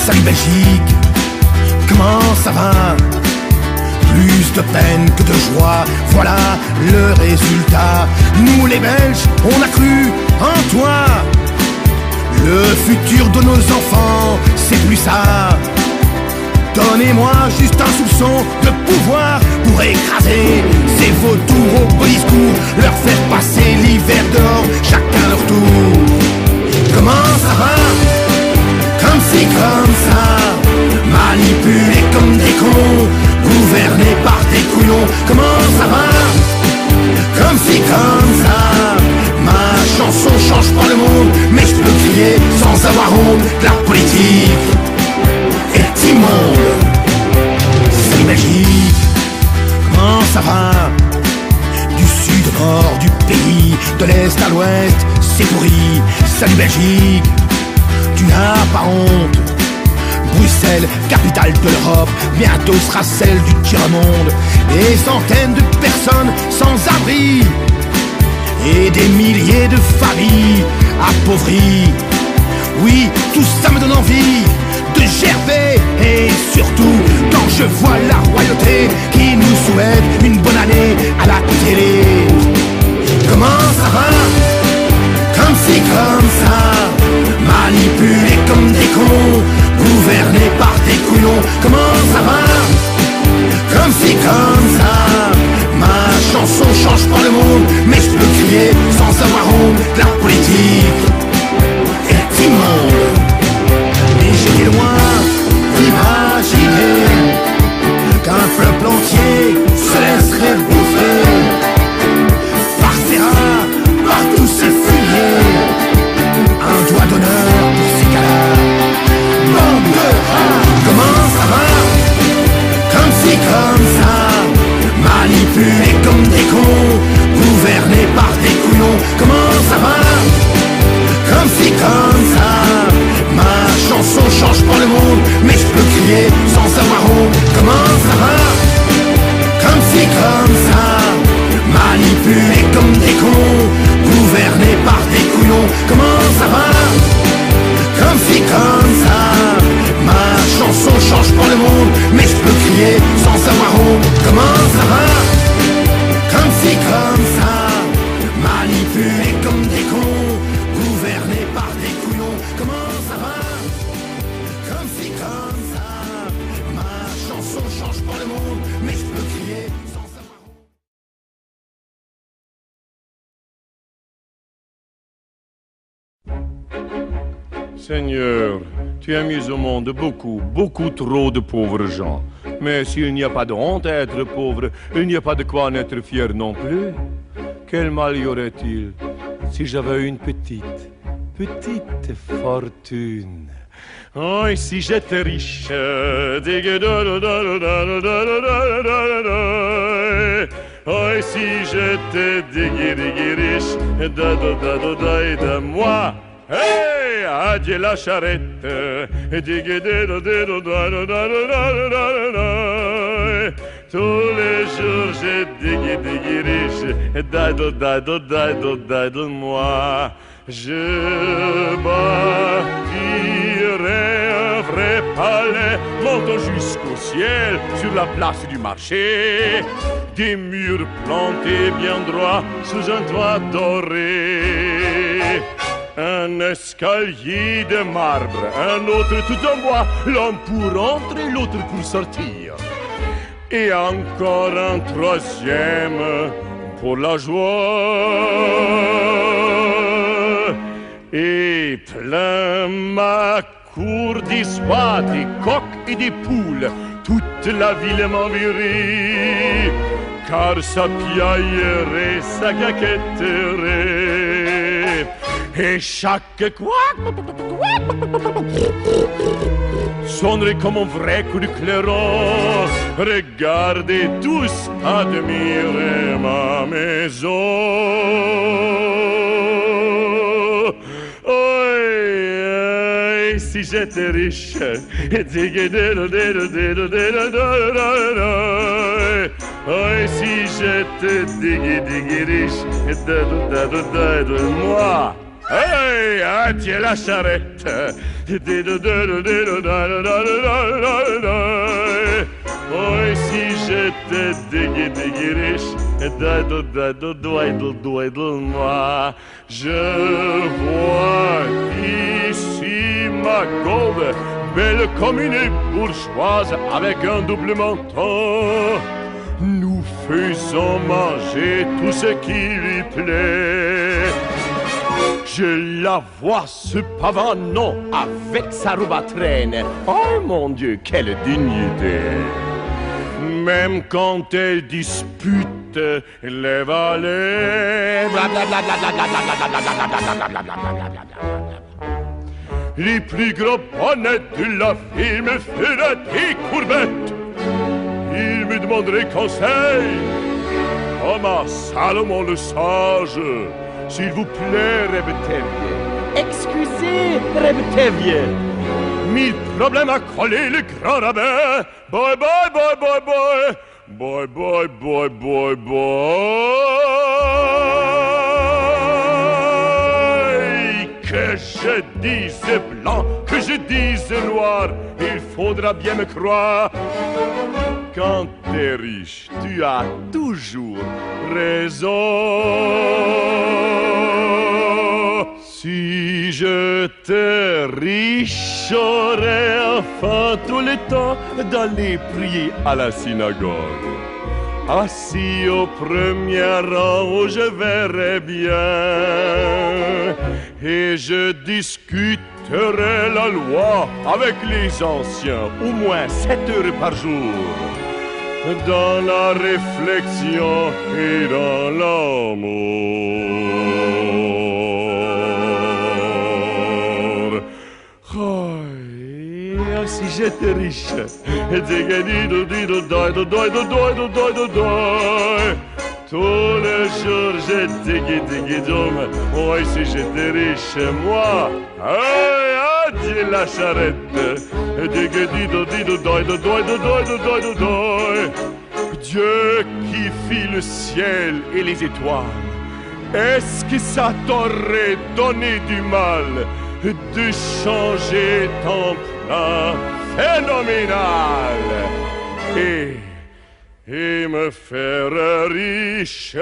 salut Belgique, comment ça va? Plus de peine que de joie, voilà le résultat. Nous les Belges, on a cru en toi. Le futur de nos enfants, c'est plus ça. Donnez-moi juste un soupçon de pouvoir pour écraser ces vautours au beau discours, leur faire passer l'hiver dehors, chacun leur tour. Comment ça va? Comme si, comme ça, manipulés comme des cons, gouvernés par des couillons. Comment ça va? Comme si, comme ça, ma chanson change pas le monde, mais je peux crier sans avoir honte que la politique est immonde. Salut Belgique, comment ça va? Du sud au nord du pays, de l'est à l'ouest, c'est pourri. Salut Belgique, tu n'as pas honte. Bruxelles, capitale de l'Europe, bientôt sera celle du tiers-monde. Des centaines de personnes sans abri et des milliers de familles appauvries. Oui, tout ça me donne envie de gerber. Et surtout, quand je vois la royauté qui nous souhaite une bonne année à la télé. Comment ça va? Comme si, comme ça, manipulés comme des cons, gouvernés par des couillons. Comment ça va? Comme si, comme ça, ma chanson change pas le monde, mais je peux crier sans avoir honte que la politique est immonde. Mais j'étais loin d'imaginer qu'un peuple entier se laisserait bouffer par ces rats, par tous ces fuyers. Un doigt d'honneur pour ces gars-là. Bande de rats. Comment ça va? Comme si, comme ça, manipulés comme des cons, gouvernés par des couillons. Comment ça va? Comme si, comme ça, ma chanson change pas le monde, mais je peux crier sans avoir honte. Comment ça va? Comme si, comme ça, manipulés comme des cons, gouvernés par des couillons. Comment ça va? Comme si, comme ça, ma chanson change pas le monde, mais je peux crier sans avoir honte. Comment ça va? Comme si, comme ça, manipulés comme des cons, gouvernés par des couillons. Comment ça va? Comme si, comme ça, ma chanson change pas le monde, mais je peux crier sans avoir honte. Seigneur, tu as mis au monde beaucoup, beaucoup trop de pauvres gens. Mais s'il n'y a pas de honte à être pauvre, il n'y a pas de quoi en être fier non plus. Quel mal y aurait-il si j'avais une petite fortune? Oh, et si j'étais riche, oh, et si j'étais riche, de moi. Hey, adieu la charrette. Tous les jours j'ai diggy riche. Daddle moi. Je bâtirai un vrai palais, montant jusqu'au ciel sur la place du marché. Des murs plantés bien droits sous un toit doré. Un escalier de marbre, un autre tout en bois, l'un pour entrer, l'autre pour sortir. Et encore un troisième pour la joie. Et plein ma cour d'espoirs, des coqs et des poules, toute la ville m'envierait, car ça piaillerait, ça caquetterait. Et chaque couac sonnerait comme un vrai coup de clairon. Regardez tous, admirez ma maison. Oh, si j'étais riche, oh, si j'étais riche, moi. Hey, Hey, adieu la charrette. Oh, si j'étais dégué riche, moi, je vois ici ma Gaude, belle comme une bourgeoise avec un double menton. Nous faisons manger tout ce qui lui plaît. Je la vois se pavanant avec sa robe à traîne. Oh mon Dieu, quelle dignité! Même quand elle dispute les valets. Les plus gros bonnets de la ville me feraient des courbettes. Il me demanderait conseil. Oh ma Salomon le sage, s'il vous plaît, Rebetevie. Excusez, Rebetevie. 1000 problèmes à coller le grand rabbin. Bye bye bye bye bye. Bye bye bye bye bye. Que je dise blanc, que je dise noir, il faudra bien me croire. Quand t'es riche, tu as toujours raison. Si j'étais riche, j'aurais enfin tout le temps d'aller prier à la synagogue. Assis au premier rang où je verrais bien, et je discuterai la loi avec les anciens, au moins 7 heures par jour, dans la réflexion et dans l'amour. Oh, si j'étais riche, tous les jours j'étais guidom. Oh, si j'étais riche, moi, adieu la charrette. Dieu qui fit le ciel et les étoiles, est-ce que ça t'aurait donné du mal de changer ton plan phénoménal et me faire riche?